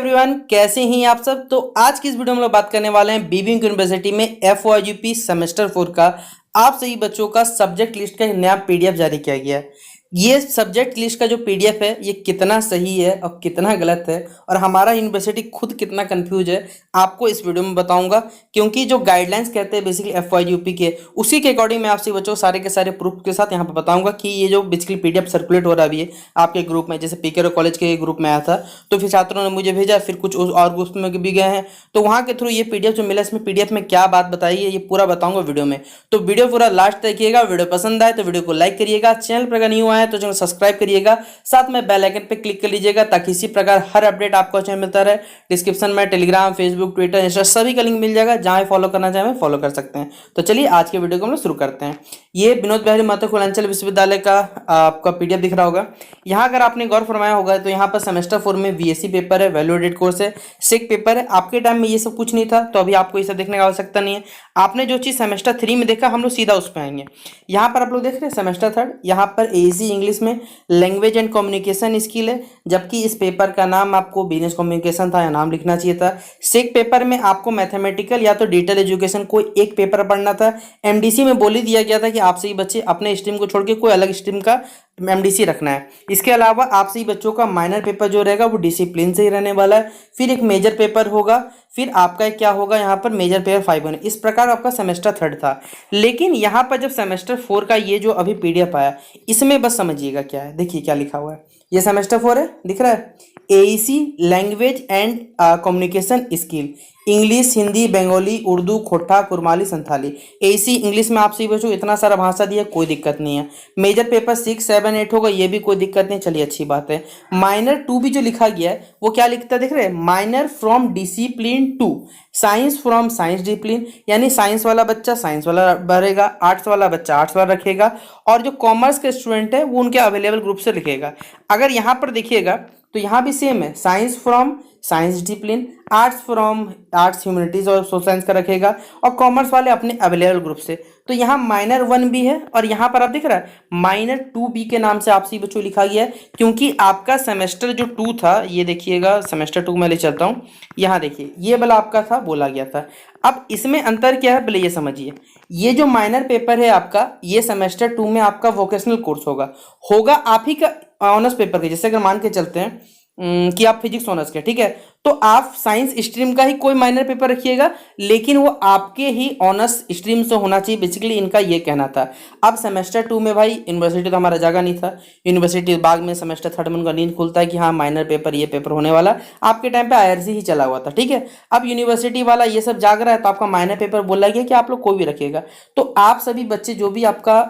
Everyone, कैसे हैं आप सब। तो आज की इस वीडियो में हम लोग बात करने वाले हैं बीबी यूनिवर्सिटी में FYUP सेमेस्टर 4 का आप सभी बच्चों का सब्जेक्ट लिस्ट का एक नया पीडीएफ जारी किया गया है। ये सब्जेक्ट लिस्ट का जो पीडीएफ है ये कितना सही है और कितना गलत है और हमारा यूनिवर्सिटी खुद कितना कंफ्यूज है आपको इस वीडियो में बताऊंगा, क्योंकि जो गाइडलाइंस कहते हैं बेसिकली FYUP के उसी के अकॉर्डिंग मैं आपसे बच्चों सारे के सारे प्रूफ के साथ यहाँ पर बताऊंगा कि ये जो बेसिकली पीडीएफ सर्कुलेट हो रहा है आपके ग्रुप में, जैसे पीके कॉलेज के ग्रुप में आया था तो फिर छात्रों ने मुझे भेजा, फिर कुछ और ग्रुप में भी गए हैं तो वहाँ के थ्रू ये पीडीएफ जो मिला इसमें पीडीएफ में क्या बात बताई है ये पूरा बताऊंगा वीडियो में। तो वीडियो पूरा लास्ट देखिएगा। वीडियो पसंद आए तो वीडियो को लाइक करिएगा, चैनल पर अगर न्यू आए तो चैनल सब्सक्राइब करिएगा, साथ में बेल आइकन पे क्लिक कर लीजिएगा ताकि इसी प्रकार हर अपडेट आपको चैनल मिलता रहे। डिस्क्रिप्शन में टेलीग्राम, फेसबुक, ट्विटर, इंस्टा सभी का लिंक मिल जाएगा, जहां फॉलो करना चाहें फॉलो कर सकते हैं। तो चलिए आज के वीडियो को हम लोग शुरू करते हैं। ये विनोद बिहारी महतो खुलांचल विश्वविद्यालय का आपका पीडीएफ दिख रहा होगा। यहाँ अगर आपने गौर फरमाया होगा तो यहाँ पर सेमेस्टर 4 में बीएससी पेपर है, वैल्यू एडेड कोर्स है, सेक पेपर है। आपके टाइम में ये सब कुछ नहीं था तो अभी आपको ये सब देखने की आवश्यकता नहीं है। आपने जो चीज सेमेस्टर 3 में देखा हम लोग सीधा उस पर आएंगे। यहाँ पर आप लोग देख रहे हैं सेमेस्टर 3, यहाँ पर एसी इंग्लिश में लैंग्वेज एंड कम्युनिकेशन स्किल है, जबकि इस पेपर का नाम आपको बिजनेस कम्युनिकेशन था या नाम लिखना चाहिए था। सेक पेपर में आपको मैथमेटिकल या तो डिजिटल एजुकेशन कोई एक पेपर पढ़ना था। एमडीसी में बोल ही दिया गया था कि आप सही बच्चे अपने स्ट्रीम को छोड़ के कोई अलग स्ट्रीम का एमडीसी रखना है। इसके अलावा आप सही बच्चों का माइनर पेपर जो रहेगा वो डिसिप्लिन से ही रहने वाला है। फिर एक मेजर पेपर होगा, फिर आपका क्या होगा यहाँ पर मेजर पेपर 5 होने। इस प्रकार आपका सेमेस्टर 3 था। लेकिन यहाँ पर जब सेमेस्टर 4 का ये जो अभी पीडीएफ आया इसमें बस समझिएगा क्या है। देखिए क्या लिखा हुआ है, ये सेमेस्टर 4 है, दिख रहा है। AEC language and communication skill, English, Hindi, Bengali, Urdu, खोटा, कुरमाली, संथाली। एईसी इंग्लिश में आप सही बच्चों इतना सारा भाषा दिया, कोई दिक्कत नहीं है। मेजर पेपर 6, 7, 8 होगा, ये भी कोई दिक्कत नहीं, चलिए अच्छी बात है। माइनर 2 भी जो लिखा गया है वो क्या लिखता है देख रहे हैं, minor from discipline to science from science discipline, यानी साइंस वाला बच्चा साइंस वाला भरेगा, आर्ट्स वाला बच्चा आर्ट्स वाला रखेगा और जो कॉमर्स के स्टूडेंट है वो उनके अवेलेबल ग्रुप से लिखेगा। अगर यहाँ पर देखिएगा तो यहाँ भी सेम है, science from science discipline, arts from arts humanities और सोशल साइंस का रखेगा और कॉमर्स वाले अपने अवेलेबल ग्रुप से। तो यहाँ माइनर 1 भी है और यहाँ पर आप दिख रहा है माइनर 2 बी के नाम से आप सभी बच्चों लिखा गया है, क्योंकि आपका सेमेस्टर जो 2 था, ये देखिएगा सेमेस्टर 2 में ले चलता हूँ, यहाँ देखिए ये वाला आपका था, बोला गया था। अब इसमें अंतर क्या है पहले ये समझिए। ये जो माइनर पेपर है आपका, ये सेमेस्टर 2 में आपका वोकेशनल कोर्स होगा आप ही का ऑनर्स पेपर के। जैसे अगर मान के चलते हैं कि आप फिजिक्स ऑनर्स के, ठीक है, तो आप साइंस स्ट्रीम का ही कोई माइनर पेपर रखिएगा, लेकिन वो आपके ही ऑनर्स स्ट्रीम से होना चाहिए, बेसिकली इनका ये कहना था। अब सेमेस्टर 2 में भाई यूनिवर्सिटी तो हमारा जगह नहीं था, यूनिवर्सिटी बाद में सेमेस्टर 3 में उनका नींद खुलता है कि हाँ माइनर पेपर ये पेपर होने वाला। आपके टाइम पे IRC ही चला हुआ था, ठीक है। अब यूनिवर्सिटी वाला ये सब जाग रहा है तो आपका माइनर पेपर बोला गया कि आप लोग कोई भी रखिएगा। तो आप सभी बच्चे जो भी आपका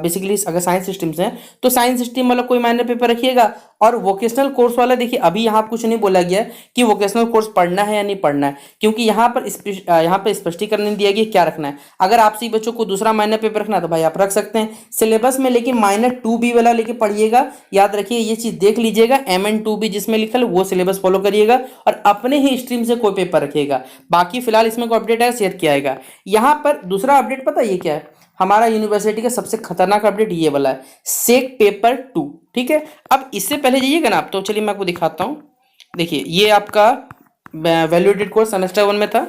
बेसिकली अगर साइंस स्ट्रीम से हैं तो साइंस स्ट्रीम वाला कोई माइनर पेपर रखिएगा, और वोकेशनल कोर्स वाला देखिए अभी यहाँ कुछ नहीं बोला गया कि वोकेशनल कोर्स पढ़ना है या नहीं पढ़ना है, क्योंकि यहाँ पर स्पष्टीकरण नहीं दिया गया क्या रखना है। अगर आप सभी बच्चों को दूसरा माइनर पेपर रखना है तो भाई आप रख सकते हैं सिलेबस में, लेकिन माइनर 2B वाला लेके पढ़िएगा। याद रखिए ये चीज देख लीजिएगा, MN2B जिसमें लिखा है वो सिलेबस फॉलो करिएगा और अपने ही स्ट्रीम से कोई पेपर रखिएगा। बाकी फिलहाल इसमें कोई अपडेट है शेयर किया जाएगा। यहाँ पर दूसरा अपडेट पता ये क्या है, हमारा यूनिवर्सिटी का सबसे खतरनाक अपडेट ये वाला है, सेक पेपर 2, ठीक है। अब इससे पहले जाइएगा ना आप, तो चलिए मैं आपको दिखाता हूँ। देखिए ये आपका वैल्यू एडेड कोर्स सेमेस्टर 1 में था,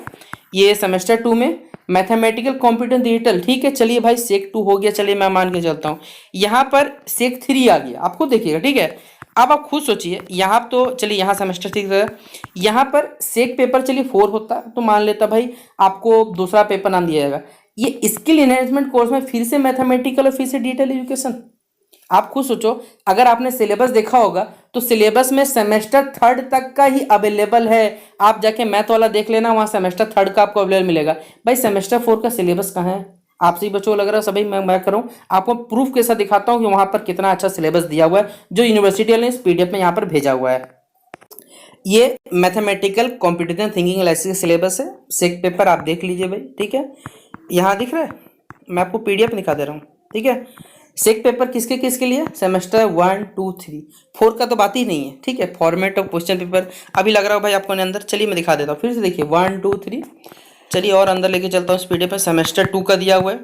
ये सेमेस्टर 2 में मैथमेटिकल कंप्यूटर डिजिटल, ठीक है। चलिए भाई सेक 2 हो गया, चलिए मैं मान के चलता हूँ। यहाँ पर सेक 3 आ गया, आपको देखिएगा, ठीक है। अब आप खुद सोचिए, यहाँ तो चलिए यहाँ सेमेस्टर 6 है, यहाँ पर सेक पेपर चलिए 4 होता तो मान लेता भाई आपको दूसरा पेपर नाम दिया जाएगा। ये स्किल एनहेंसमेंट कोर्स में फिर से मैथमेटिकल और फिर से डिजिटल एजुकेशन। आप खुद सोचो, अगर आपने सिलेबस देखा होगा तो सिलेबस में सेमेस्टर 3 तक का ही अवेलेबल है। आप जाके मैथ वाला देख लेना, वहाँ सेमेस्टर 3 का आपको अवेलेबल मिलेगा। भाई सेमेस्टर 4 का सिलेबस कहाँ है? आप सही बच्चों को लग रहा है सभी मैं करूँ, आपको प्रूफ के साथ दिखाता हूँ कि वहाँ पर कितना अच्छा सिलेबस दिया हुआ है जो यूनिवर्सिटी ने इस पीडीएफ में यहाँ पर भेजा हुआ है। ये मैथमेटिकल कॉम्पिटिटिव थिंकिंग एनालिसिस का सिलेबस है, सेक पेपर आप देख लीजिए भाई, ठीक है। यहाँ दिख रहा है, मैं आपको पीडीएफ दिखा दे रहा हूँ, ठीक है। सेक पेपर किसके किसके लिए, सेमेस्टर 1, 2, 3, 4 का तो बात ही नहीं है, ठीक है। फॉर्मेट ऑफ क्वेश्चन पेपर अभी लग रहा है भाई आपको अंदर, चलिए मैं दिखा देता हूँ फिर से। देखिए 1, 2, 3, चलिए और अंदर लेके चलता हूँ। इस पीडीएफ में सेमेस्टर 2 का दिया हुआ है,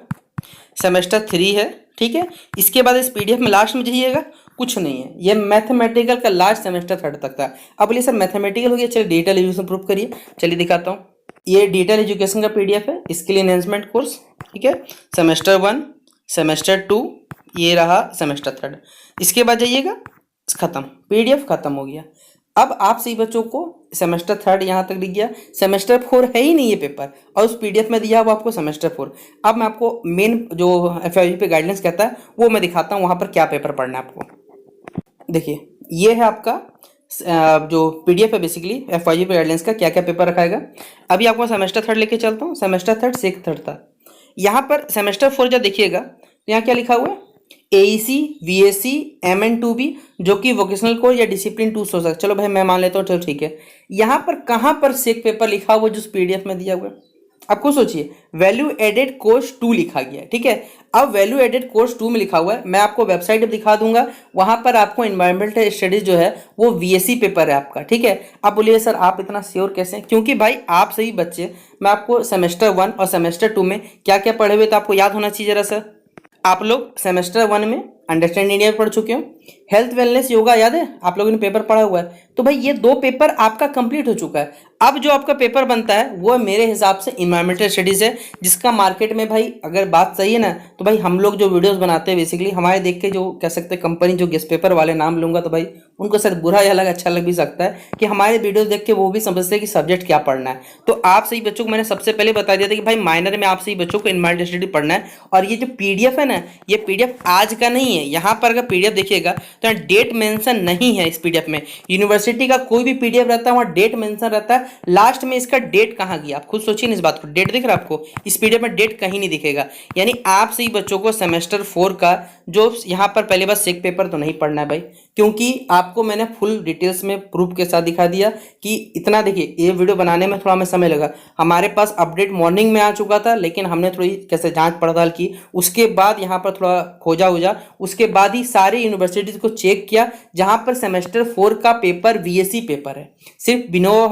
सेमेस्टर 3 है, ठीक है। इसके बाद इस पीडीएफ में लास्ट में जाइएगा कुछ नहीं है, ये मैथमेटिकल का लास्ट सेमेस्टर थर्ड तक था। अब बोलिए सर मैथमेटिकल हो गया, चलिए डिजिटल एजुकेशन प्रूफ करिए। चलिए दिखाता हूँ, ये डिजिटल एजुकेशन का पीडीएफ है, स्किल एनहेंसमेंट कोर्स, ठीक है, सेमेस्टर 1, सेमेस्टर 2, ये रहा सेमेस्टर थर्ड। इसके बाद जाइएगा, खत्म, पीडीएफ खत्म हो गया। अब आप सही बच्चों को सेमेस्टर थर्ड यहाँ तक दिख गया, सेमेस्टर 4 है ही नहीं ये पेपर, और उस पीडीएफ में दिया हुआ आपको सेमेस्टर 4। अब मैं आपको मेन जो एफआईयू पे गाइडेंस कहता है वो मैं दिखाता हूँ, वहाँ पर क्या पेपर पढ़ना है आपको। देखिए ये है आपका जो पीडीएफ है बेसिकली एफआईयू पे गाइडेंस का, क्या क्या पेपर रखाएगा। अभी आपको सेमेस्टर थर्ड लेके चलता हूँ, सेमेस्टर थर्ड सेक थर्ड था। यहाँ पर सेमेस्टर 4 जब देखिएगा तो यहाँ क्या लिखा हुआ है, एईसी, वीएससी, MN2B, जो कि वोकेशनल कोर्स या डिसिप्लिन 2 हो सकता है। चलो भाई मैं मान लेता हूँ, चलो ठीक है। यहाँ पर कहाँ पर सेक पेपर लिखा हुआ जो पीडीएफ में दिया हुआ है, आपको सोचिए वैल्यू एडेड कोर्स 2 लिखा गया है, ठीक है। अब वैल्यू एडेड कोर्स 2 में लिखा हुआ है, मैं आपको वेबसाइट दिखा दूंगा, वहां पर आपको एनवायरमेंटल स्टडीज जो है वो वीएससी पेपर है आपका, ठीक है। आप बोलिए सर आप इतना श्योर कैसे, क्योंकि भाई आप सही बच्चे, मैं आपको सेमेस्टर 1 और सेमेस्टर 2 में क्या क्या पढ़े हुए तो आपको याद होना चाहिए जरा सर। आप लोग सेमेस्टर 1 में अंडरस्टैंड इंडिया पढ़ चुके हो, हेल्थ वेलनेस योगा याद है आप लोगों ने पेपर पढ़ा हुआ है, तो भाई ये 2 पेपर आपका कंप्लीट हो चुका है। अब जो आपका पेपर बनता है वो मेरे हिसाब से इन्वायरमेंटल स्टडीज है, जिसका मार्केट में भाई अगर बात सही है ना, तो भाई हम लोग जो वीडियोस बनाते हैं बेसिकली हमारे देख के जो कह सकते हैं कंपनी जो गेस्ट पेपर वाले नाम लूंगा तो भाई उनको शायद बुरा या लग अच्छा लग भी सकता है कि हमारे वीडियोस देख के वो भी समझते हैं कि सब्जेक्ट क्या पढ़ना है। तो आप सही बच्चों को मैंने सबसे पहले बता दिया था कि भाई माइनर में आप सही बच्चों को इन्वायरमेंटल स्टडी पढ़ना है। और ये जो पीडीएफ है ना, ये पीडीएफ आज का नहीं है, यहाँ पर अगर पीडीएफ देखिएगा तो डेट मेंशन नहीं है इस पीडीएफ में। यूनिवर्सिटी का कोई भी पीडीएफ रहता है वहां डेट मेंशन रहता है, लास्ट में इसका डेट कहां गया आप खुद सोचिए इस बात को। डेट दिख रहा है आपको, इस पीडीएफ में डेट कहीं नहीं दिखेगा। यानी आप सही बच्चों को सेमेस्टर 4 का जो यहाँ पर पहले बार सेक पेपर तो नहीं पढ़ना है भाई, क्योंकि आपको मैंने फुल डिटेल्स में प्रूफ के साथ दिखा दिया कि इतना। देखिए ये वीडियो बनाने में थोड़ा हमें समय लगा, हमारे पास अपडेट मॉर्निंग में आ चुका था, लेकिन हमने थोड़ी कैसे जांच पड़ताल की, उसके बाद यहाँ पर थोड़ा खोजा उजा, उसके बाद ही सारे यूनिवर्सिटीज को चेक किया जहां पर सेमेस्टर 4 का पेपर वीएससी पेपर है। सिर्फ विनोद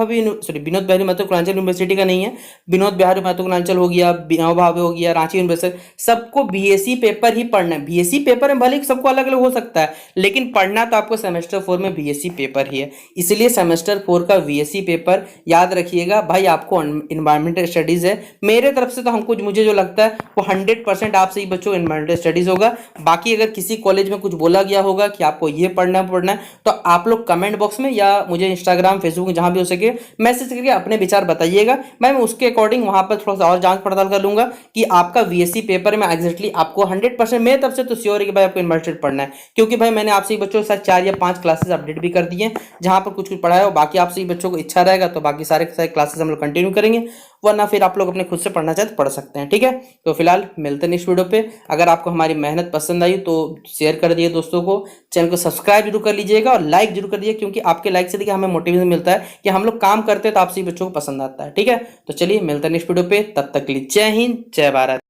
बिहारी महतो पूर्वांचल यूनिवर्सिटी का नहीं है, विनोद बिहारी महतो पूर्वांचल हो गया, विनोबा भावे हो गया, रांची यूनिवर्सिटी, सबको बीएससी पेपर ही पढ़ना है। बीएससी पेपर में भले सबको अलग अलग हो सकता है, लेकिन पढ़ना तो आपको सेमेस्टर 4 में बीएससी पेपर ही है। इसलिए सेमेस्टर 4 का बीएससी पेपर याद रखिएगा भाई, आपको एनवायरमेंटल स्टडीज है। मेरे तरफ से तो हमको मुझे जो लगता है वो 100% आप सही बच्चों एनवायरमेंटल स्टडीज होगा। बाकी अगर किसी कॉलेज में कुछ बोला गया होगा कि आपको ये पढ़ना है तो आप लोग कमेंट बॉक्स में या मुझे इंस्टाग्राम फेसबुक जहां भी हो सके मैसेज करके अपने विचार बताइएगा, मैं उसके अकॉर्डिंग वहां पर थोड़ा सा और जांच पड़ताल कर लूंगा कि आपका वीएससी पेपर में एग्जैक्टली आपको 100% मेरे तरफ से तो श्योर है कि भाई आपको इन्वर्टेड पढ़ना है। क्योंकि भाई मैंने आपसे बच्चों के साथ 4 या 5 क्लासेस अपडेट भी कर दिए जहां पर कुछ कुछ पढ़ाया हो। बाकी आपसे बच्चों को इच्छा रहेगा तो बाकी सारे क्लासेस हम लोग कंटिन्यू करेंगे, वरना फिर आप लोग अपने खुद से पढ़ना चाहे तो पढ़ सकते हैं, ठीक है। तो फिलहाल मिलते हैं नेक्स्ट वीडियो पे। अगर आपको हमारी मेहनत पसंद आई तो शेयर कर दिए दोस्तों को, चैनल को सब्सक्राइब जरूर कर लीजिएगा और लाइक जरूर कर दीजिए, क्योंकि आपके लाइक से देखिए हमें मोटिवेशन मिलता है कि हम लोग काम करते हैं तो आप सभी बच्चों को पसंद आता है, ठीक है। तो चलिए मिलते हैं नेक्स्ट वीडियो पे, तब तक के लिए जय हिंद जय भारत।